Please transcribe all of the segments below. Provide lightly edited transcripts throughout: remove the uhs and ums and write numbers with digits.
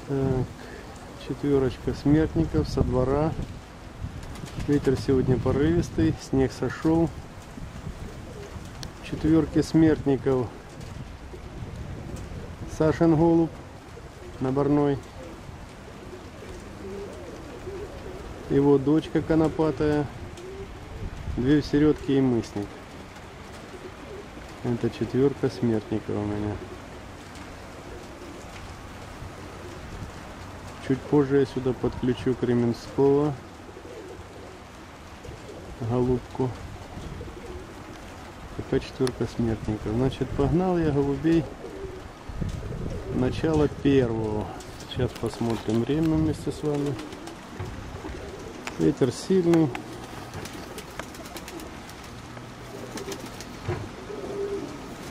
Так, четверочка смертников со двора. Ветер сегодня порывистый, снег сошел. Четверки смертников Сашин голубь наборной. Его дочка конопатая. Две середки и мысник. Это четверка смертников у меня. Чуть позже я сюда подключу Кременского голубку. Пока четверка смертников. Значит, погнал я голубей. Начало первого. Сейчас посмотрим время вместе с вами. Ветер сильный.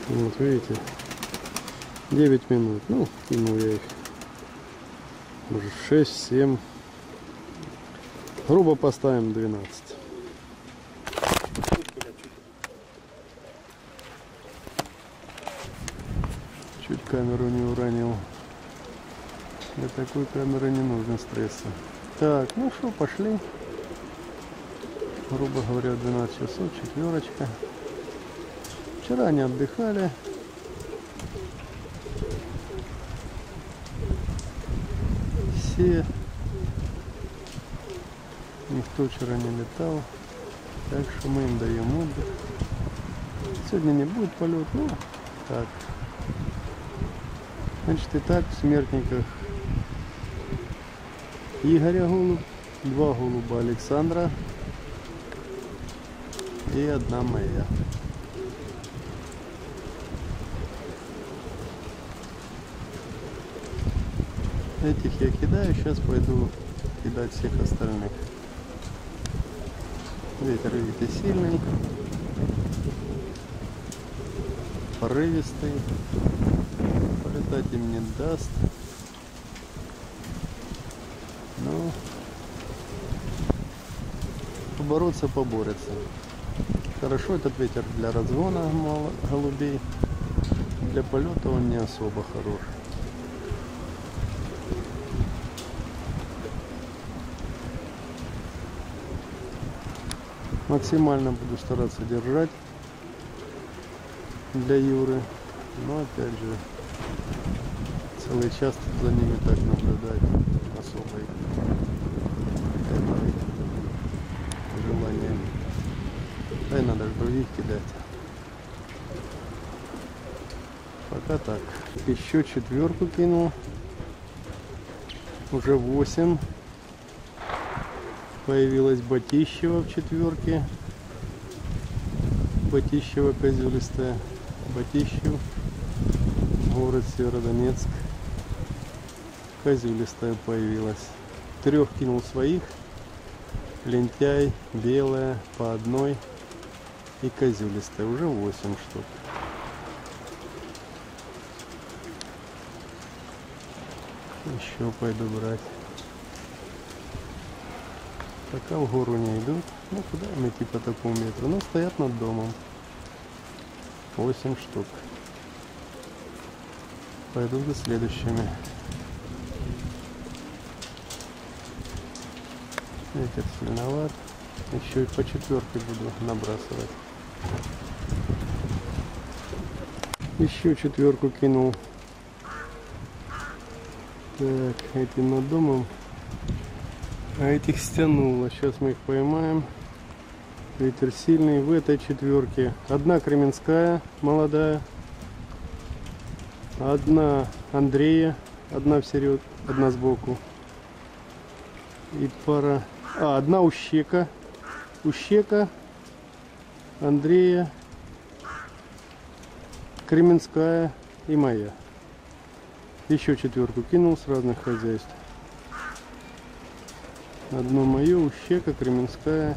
Вот видите, 9 минут. Ну, кинул я их. Может 6-7. Грубо поставим 12. Чуть камеру не уронил. Для такой камеры не нужно стресса. Так, ну что, пошли. Грубо говоря, 12 часов, четверочка. Вчера они отдыхали. Все. Никто вчера не летал. Так что мы им даем отдых. Сегодня не будет полет, ну так. Значит, и так в смертниках Игоря голубь, 2 голуба Александра и 1 моя. Этих я кидаю, сейчас пойду кидать всех остальных. Ветер, видите, сильный, порывистый, полетать им не даст. Но побороться поборется. Хорошо этот ветер для разгона голубей, для полета он не особо хорош. Максимально буду стараться держать для Юры, но опять же целый час за ними так наблюдать особо желания. Да и надо других кидать. Пока так. Еще четверку кинул. Уже 8. Появилась Батищева в четверке. Батищева козелистая. Батищев. Город Северодонецк. Козелистая появилась. 3 кинул своих. Лентяй, белая, по 1 и козелистая. Уже 8 штук. Еще пойду брать. Пока в гору не идут. Ну куда им идти по такому метру? Ну стоят над домом. 8 штук. Пойду за следующими. Ветер сильноват. Еще и по четверке буду набрасывать. Еще четверку кинул. Так, эти над домом. А этих стянуло. Сейчас мы их поймаем. Ветер сильный. В этой четверке 1 Кременская молодая, 1 Андрея, 1 всеред, 1 сбоку. И пара. 1 Ущека. Ущека, Андрея, Кременская и моя. Еще четверку кинул с разных хозяйств. 1 мое, Ущека, Кременская.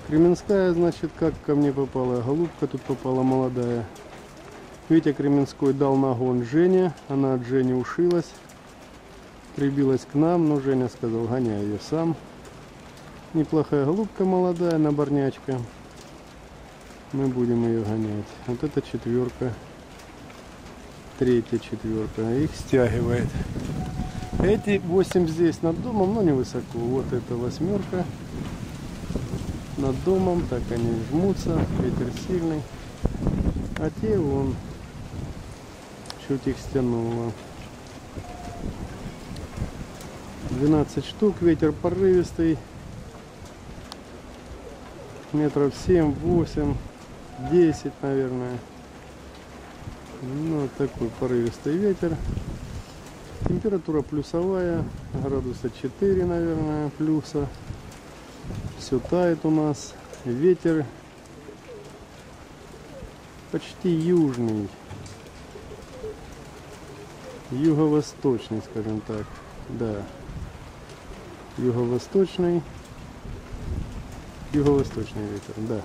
Кременская, значит, как ко мне попала голубка, тут попала молодая. Витя Кременской дал нагон Жене, она от Жени ушилась, прибилась к нам, но Женя сказал, гоняй ее сам. Неплохая голубка молодая, наборнячка. Мы будем ее гонять. Вот это четверка, 3-я четверка, их стягивает. Эти 8 здесь над домом, но не высоко. Вот это 8 над домом, так они жмутся, ветер сильный. А те вон, чуть их стянуло. 12 штук, ветер порывистый. Метров 7, 8, 10, наверное. Ну, такой порывистый ветер. Температура плюсовая, градуса 4, наверное, плюса. Все тает у нас. Ветер почти южный. Юго-восточный, скажем так. Да. Юго-восточный. Юго-восточный ветер, да.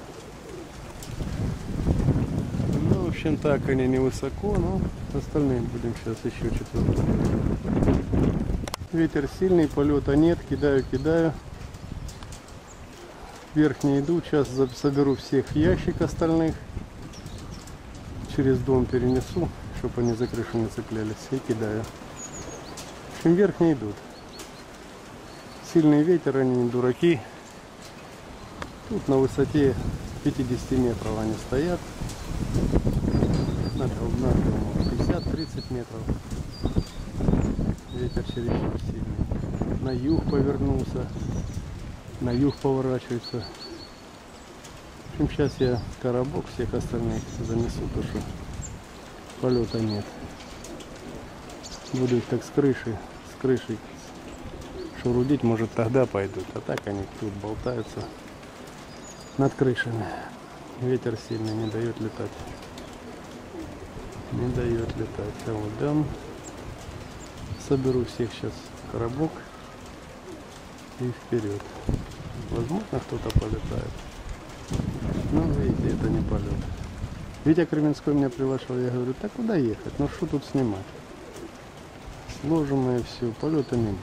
Ну, в общем, так они невысоко, но остальные будем сейчас еще четвертый. Ветер сильный, полета нет, кидаю. Вверх не иду, сейчас соберу всех в ящик остальных. Через дом перенесу, чтобы они за крышу не цеплялись, и кидаю. В общем, вверх не идут. Сильный ветер, они не дураки. Тут на высоте 50 метров они стоят. Над 50-30 метров. Ветер чересчур сильный. На юг повернулся. На юг поворачивается. В общем, сейчас я коробок всех остальных занесу, потому что полета нет. Буду их так с крышей шурудить, может тогда пойдут. А так они тут болтаются над крышами. Ветер сильный, не дает летать. Не дает летать. А вот дам. Соберу всех сейчас в коробок и вперед. Возможно, кто-то полетает. Но видите, это не полет. Витя Кременской меня приглашал, я говорю, так куда ехать? Ну что тут снимать? Сложено и все, полета не будет.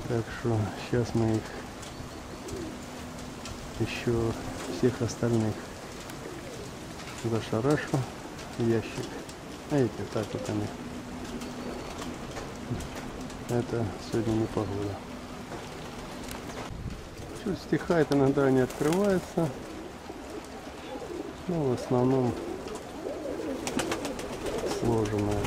Так что сейчас мы их еще всех остальных зашарашу в ящик. А эти так вот они. Это сегодня не погода. Чуть стихает, иногда не открывается. Но в основном сложенная.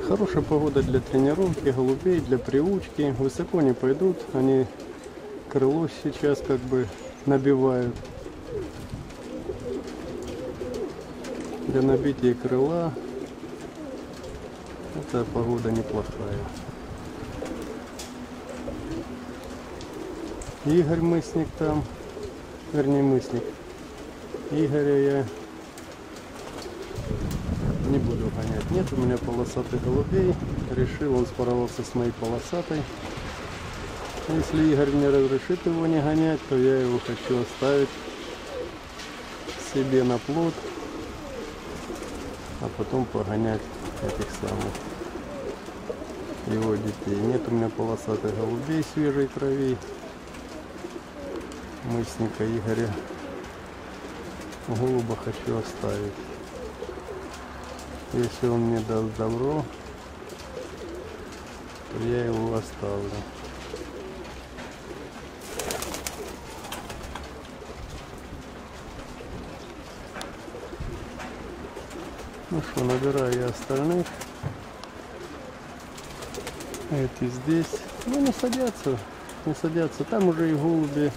Хорошая погода для тренировки голубей, для приучки. Высоко не пойдут, они крыло сейчас как бы набивают. Для набития крыла эта погода неплохая. Игорь Мысник там, вернее Мысник. Игоря я не буду гонять. Нет у меня полосатых голубей. Решил, он споровался с моей полосатой. Если Игорь мне разрешит его не гонять, то я его хочу оставить себе на плод, а потом погонять этих самых его детей. Нет у меня полосатых голубей свежей крови. Мысника Игоря голуба хочу оставить. Если он мне даст добро, то я его оставлю. Ну что, набираю я остальных. Эти здесь. Ну не садятся. Не садятся. Там уже и голуби,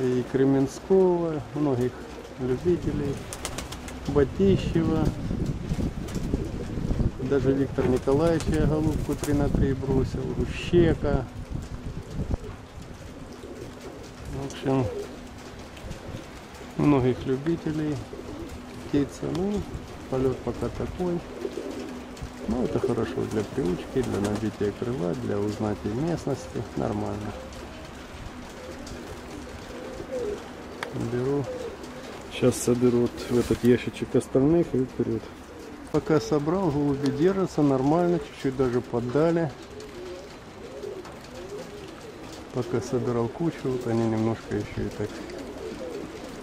и Кременского, многих любителей. Батищева. Даже Виктор Николаевич я голубку 3 на 3 бросил. Ущека. В общем, многих любителей птицы. Ну, полет пока такой. Ну, это хорошо для приучки, для набития крыла, для узнатия местности. Нормально. Беру. Сейчас соберу в этот ящичек остальных и вперед. Пока собрал, голуби держатся нормально, чуть-чуть даже поддали. Пока собирал кучу, вот они немножко еще и так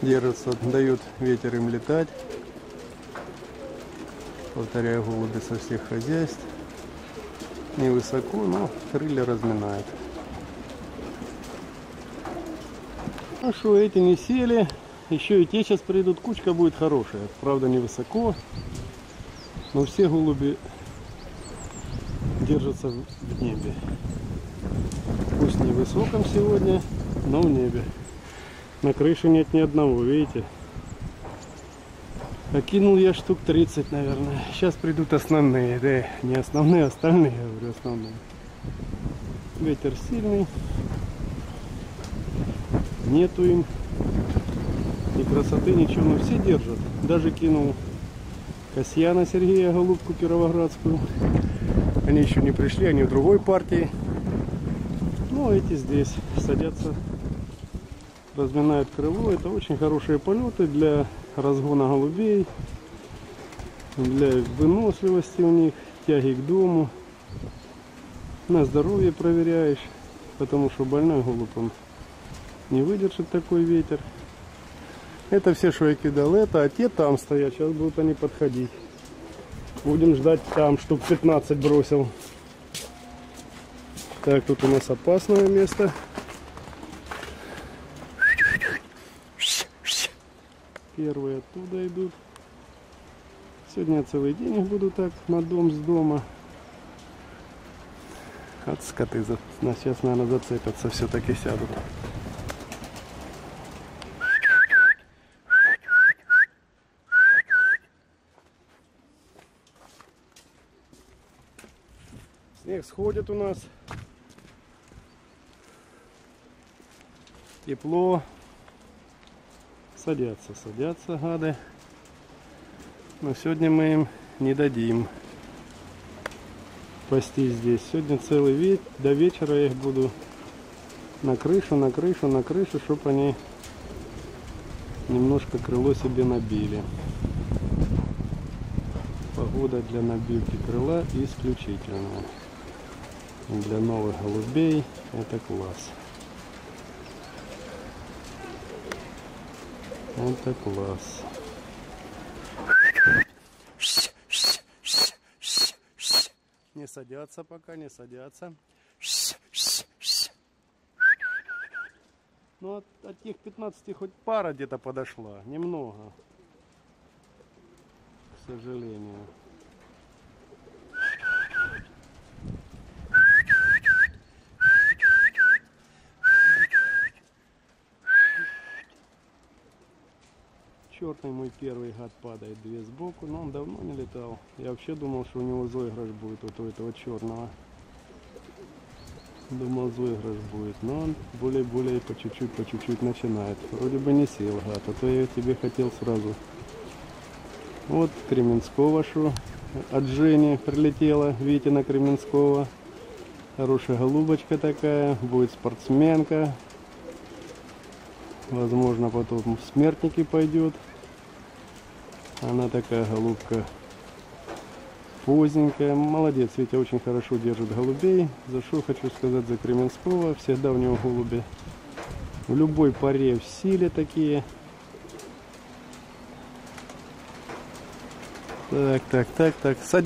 держатся, дают ветер им летать. Повторяю, голуби со всех хозяйств. Невысоко, но крылья разминают. Ну что, эти не сели. Еще и те сейчас придут. Кучка будет хорошая. Правда, невысоко. Но все голуби держатся в небе. Пусть не высоком сегодня, но в небе. На крыше нет ни одного, видите? Окинул я штук 30, наверное. Сейчас придут основные. Да, не основные, остальные, я говорю, основные. Ветер сильный. Нету им ни красоты, ничего. Но все держат. Даже кинул Касьяна Сергея, голубку кировоградскую. Они еще не пришли, они в другой партии. Ну, эти здесь садятся, разминают крыло. Это очень хорошие полеты для разгона голубей, для выносливости у них, тяги к дому. На здоровье проверяешь, потому что больной голубь он не выдержит такой ветер. Это все, что я кидал, это, а те там стоят. Сейчас будут они подходить. Будем ждать там, штук 15 бросил. Так, тут у нас опасное место. Первые оттуда идут. Сегодня я целый день их буду так на дом с дома. От скоты сейчас, наверное, зацепятся, все-таки сядут. Снег сходит у нас. Тепло. Садятся гады. Но сегодня мы им не дадим пастись здесь. Сегодня целый вечер, до вечера я их буду на крышу, чтобы они немножко крыло себе набили. Погода для набивки крыла исключительная. Для новых голубей это класс. Это класс. Не садятся пока, не садятся. Ну от тех 15 хоть пара где-то подошла. Немного. К сожалению. Черный мой первый гад падает, две сбоку, но он давно не летал. Я вообще думал, что у него заигрыш будет вот у этого черного. Думал, заигрыш будет, но он более по чуть-чуть начинает. Вроде бы не сел гад, а то я тебе хотел сразу. Вот Кременского, что от Жени прилетела, Витина Кременского. Хорошая голубочка такая, будет спортсменка. Возможно, потом в смертники пойдет. Она такая голубка поздненькая. Молодец, Витя очень хорошо держит голубей. За что хочу сказать за Кременского. Всегда у него голуби в любой паре в силе такие. Так.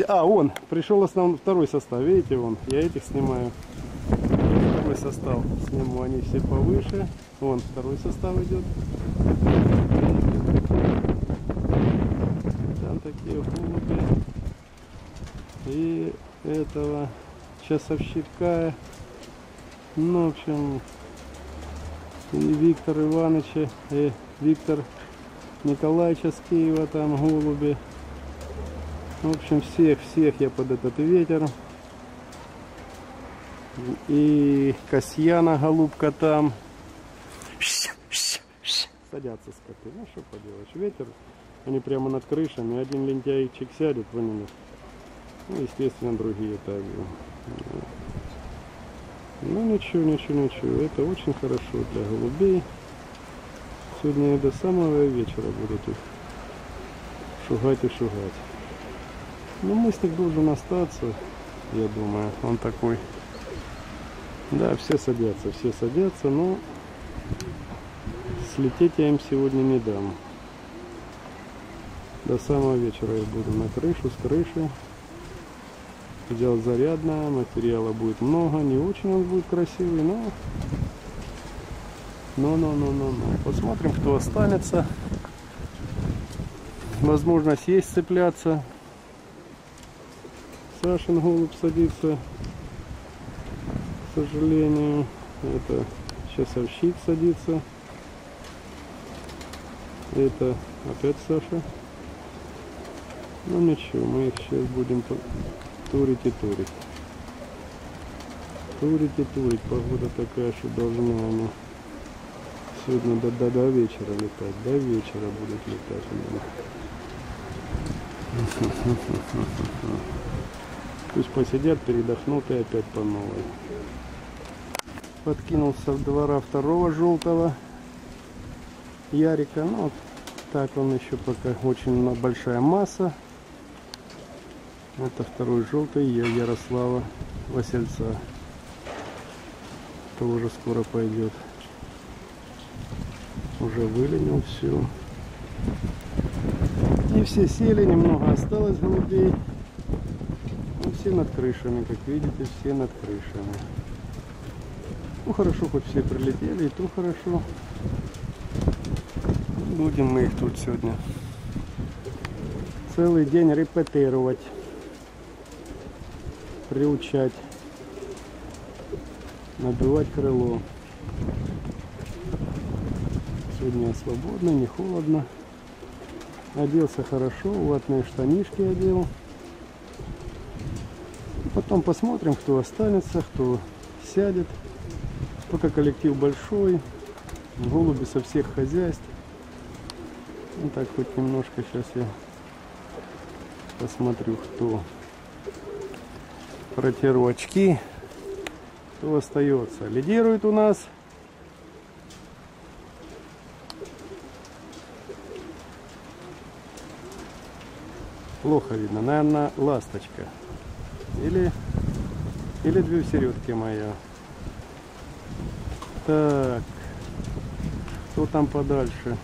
Он пришел второй состав. Видите, я этих снимаю. Второй состав сниму, они все повыше. Вон второй состав идет. Там такие голуби. И этого часовщика. Ну, в общем, и Виктор Ивановича, и Виктор Николаевича с Киева там голуби. В общем, всех я под этот ветер. И Касьяна голубка там. Садятся скоты. Ну что поделаешь, ветер. Они прямо над крышами. Один лентяйчик сядет в них. Ну, естественно, другие также. Ну ничего. Это очень хорошо для голубей. Сегодня я до самого вечера буду тут шугать и шугать. Но мыслик должен остаться, я думаю. Он такой. Да, все садятся, но слететь я им сегодня не дам. До самого вечера я буду на крышу, с крыши. Взял зарядное, материала будет много, не очень он будет красивый, но... Посмотрим, кто останется. Возможно, съесть цепляться. Сашин голубь садится, к сожалению. Это часовщик садится. Это опять Саша. Ну ничего, мы их сейчас будем турить и турить. Турить и турить. Погода такая, что должны они сегодня до вечера летать. До вечера будут летать они. Пусть посидят, передохнут и опять по новой. Подкинулся в двора второго желтого Ярика. Ну вот так он еще пока очень большая масса. Это второй желтый Ярослава Васильца. Тоже скоро пойдет. Уже выленил все. И все сели, немного осталось голубей. Ну, все над крышами, как видите, все над крышами. Ну хорошо, хоть все прилетели, и то хорошо. Будем мы их тут сегодня целый день репетировать, приучать, набивать крыло. Сегодня я свободно, не холодно. Оделся хорошо, ватные штанишки одел. Потом посмотрим, кто останется, кто сядет. Пока коллектив большой, голуби со всех хозяйств. Ну так, хоть немножко сейчас я посмотрю, кто. Протеру очки, кто остается. Лидирует у нас плохо видно, наверное, ласточка. Или две в середке моя. Так, кто там подальше?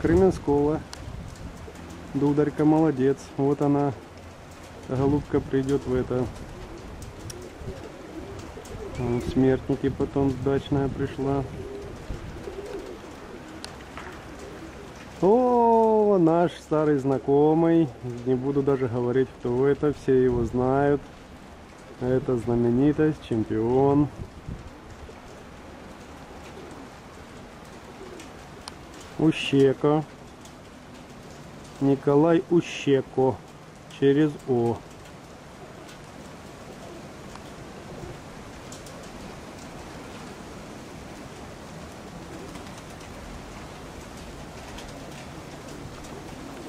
Кременского. Дударька молодец. Вот она, голубка, придет в это. Вот, смертники потом сдачная пришла. О, наш старый знакомый. Не буду даже говорить, кто это. Все его знают. Это знаменитость, чемпион. Ущеко. Николай Ущеко. Через О.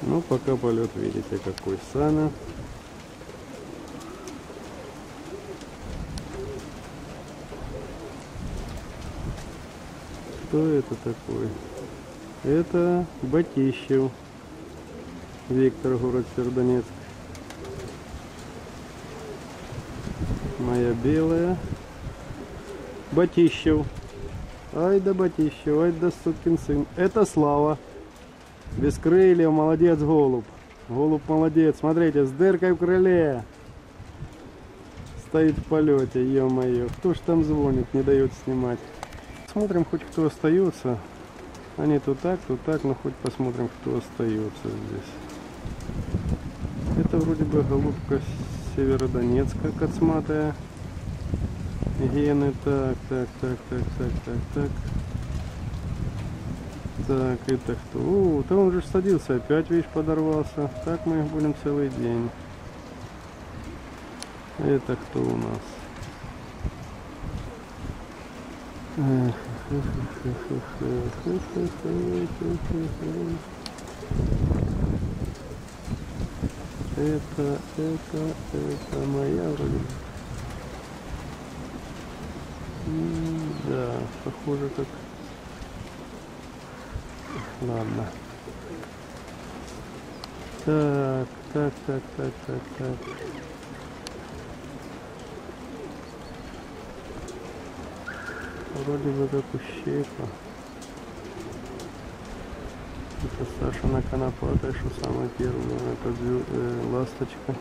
Ну, пока полет, видите, какой сами. Кто это такой? Это Батищев. Виктор, город Сердонецк. Моя белая. Батищев. Ай да Батищев, ай да сукин сын. Это Слава. Без крыльев, молодец голубь. Голубь молодец. Смотрите, с дыркой в крыле. Стоит в полете, ё-моё. Кто ж там звонит, не дает снимать. Смотрим, хоть кто остается. Они то так, но хоть посмотрим, кто остается здесь. Это вроде бы голубка Северодонецка, кацматая. Гены, так. Так, это кто? О, то он же садился, опять, видишь, подорвался. Так мы их будем целый день. Это кто у нас? Это моя вроде. Да, похоже как. Ладно. Так, так, так, так, так, так. Вроде бы как ущелье. Это Саша на Конопатой, что самое первое, это ласточка.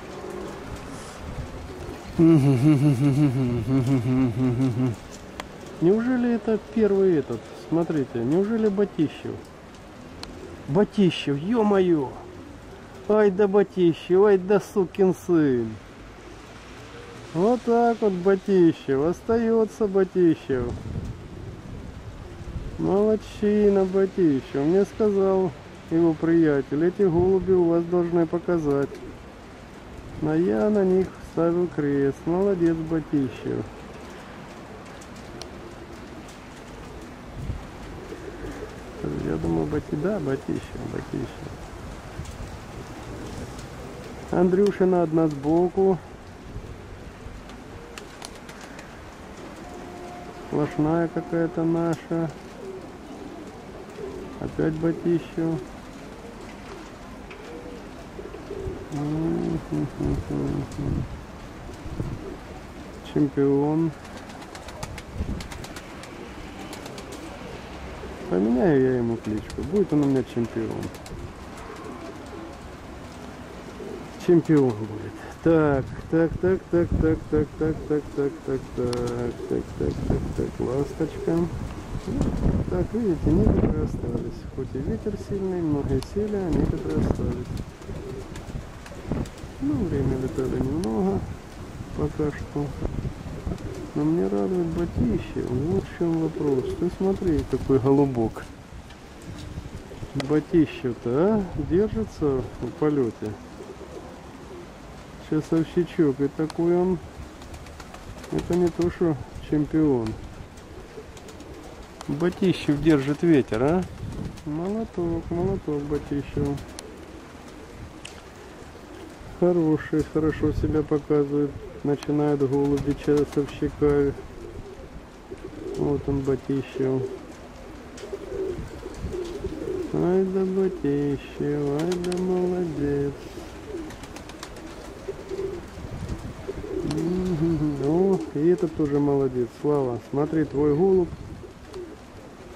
Неужели это первый этот? Смотрите, неужели Батищев? Батищев, ё-моё! Ай да Батищев, ай да сукин сын! Вот так вот Батищев, остается Батищев. Молодчина Батищев. Мне сказал его приятель, эти голуби у вас должны показать. Но я на них ставил крест. Молодец Батищев. Я думаю, да, Батищев. Андрюшина одна сбоку. Сплошная какая-то наша. Опять Батищев. Чемпион. Поменяю я ему кличку. Будет он у меня чемпион. Чемпион будет. Так, ласточка. Так, видите, некоторые остались. Хоть и ветер сильный, многие сели, а некоторые остались. Ну, время летали немного, пока что. Но мне радует Батищев. Вот в чем вопрос. Ты смотри, какой голубок. Батищев-то, а? Держится в полете. Часовщичок. И такой он. Это не то, что чемпион. Батищев держит ветер, а? Молоток Батищев. Хороший, хорошо себя показывает. Начинает голуби часовщика. Вот он Батищев. Ай да Батищев, ай да молодец. О, и этот тоже молодец. Слава, смотри, твой голубь.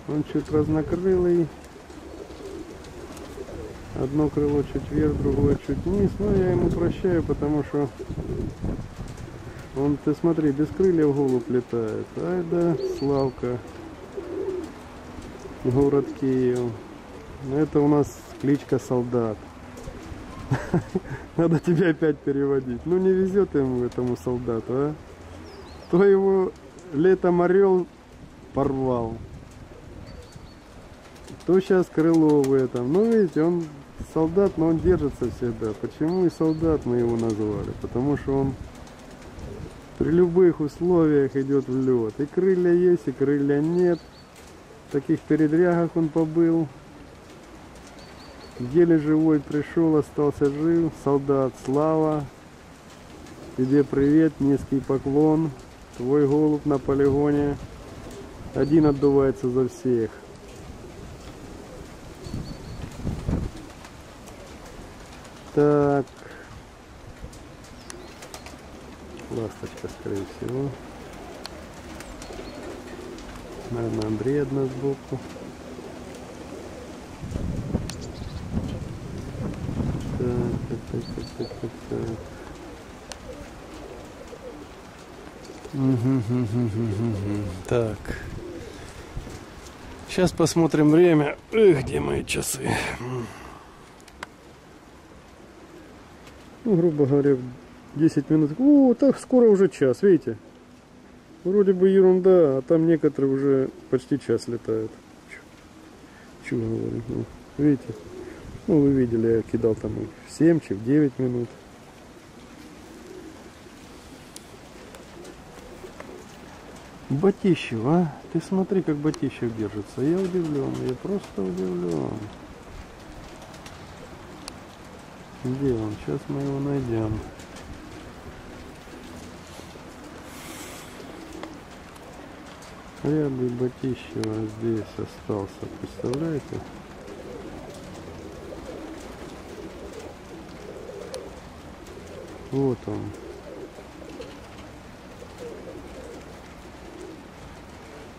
Он чуть разнокрылый. Одно крыло чуть вверх, другое чуть вниз. Но я ему прощаю, потому что он, ты смотри, без крыльев голубь летает. Ай да, Славка. Город Киев. Это у нас кличка Солдат. Надо тебя опять переводить. Ну не везет ему, этому солдату, а? То его летом орел порвал. То сейчас крыло в этом. Ну видите, он солдат, но он держится всегда. Почему и солдат мы его назвали? Потому что он при любых условиях идет в лед. И крылья есть, и крылья нет. В таких передрягах он побыл. Еле живой пришел, остался жив. Солдат, Слава. Тебе привет, низкий поклон. Твой голубь на полигоне. Один отдувается за всех. Так. Ласточка, скорее всего. Наверное, Андрей одна сбоку. Так. Так. Сейчас посмотрим время. Эх, где мои часы? Ну, грубо говоря, 10 минут. О, так скоро уже час, видите? Вроде бы ерунда, а там некоторые уже почти час летают. Чего говорю? Ну, видите? Ну, вы видели, я кидал там в 7, в 9 минут. Батищев, а? Ты смотри, как Батищев держится. Я удивлен, я просто удивлен. Где он? Сейчас мы его найдем. Ряд Батищева здесь остался, представляете? Вот он.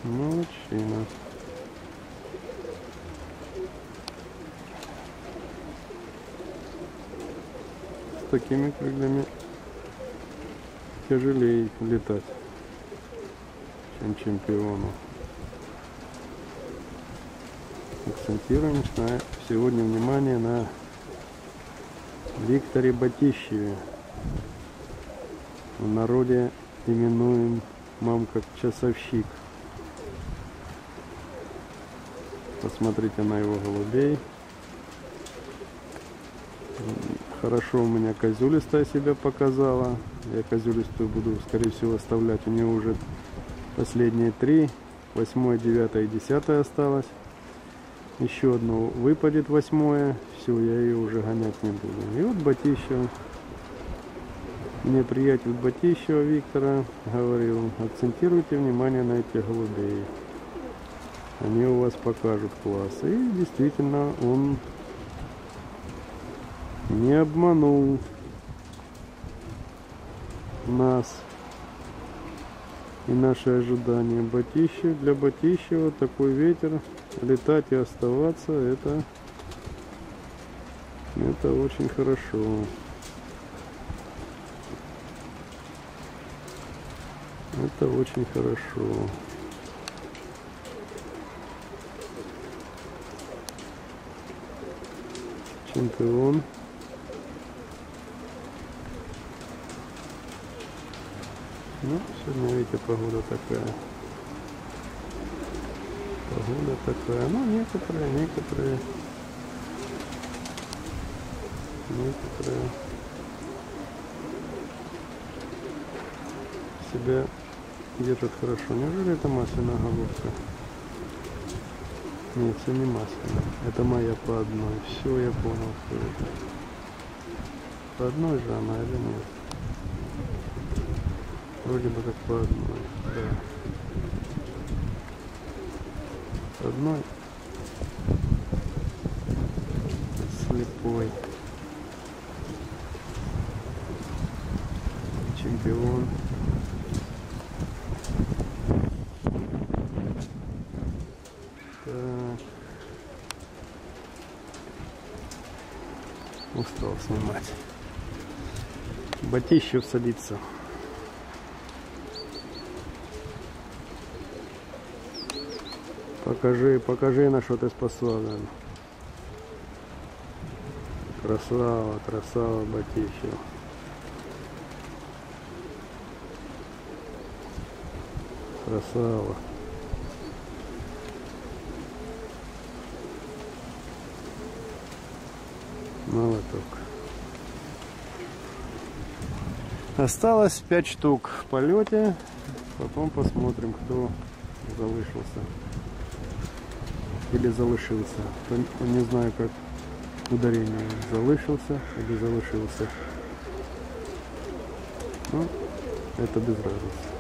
Молодчина. С такими крыльями тяжелее летать, чем чемпиону. Акцентируем сегодня внимание на Викторе Батищеве. В народе именуем мамка часовщик. Посмотрите на его голубей. Хорошо у меня козюлистая себя показала. Я козюлистую буду, скорее всего, оставлять. У нее уже последние 3. 8, 9 и 10 осталось. Еще одно выпадет 8. Все, я ее уже гонять не буду. И вот Батищев. Мне приятель Батищева Виктора говорил: акцентируйте внимание на этих голубей. Они у вас покажут класс. И действительно, он не обманул нас и наши ожидания. Батищев, для Батищева такой ветер, летать и оставаться, это очень хорошо. Это очень хорошо. Чемпион. Ну, сегодня, видите, погода такая. Погода такая. Ну, некоторые себя держат хорошо. Неужели это масляная головка? Нет, все не масляная. Это моя по одной. Все, я понял, что это. По одной же она или нет? Вроде бы как по одной. Да. По одной. Слепой. Чемпион. Так. Устал снимать. Батищев садится. Покажи, на что ты способен. Красава, Батищев. Красава. Молоток. Осталось 5 штук в полете. Потом посмотрим, кто залишился. Или залишился. Не знаю, как ударение. Залишился или залишился. Ну, это без разницы.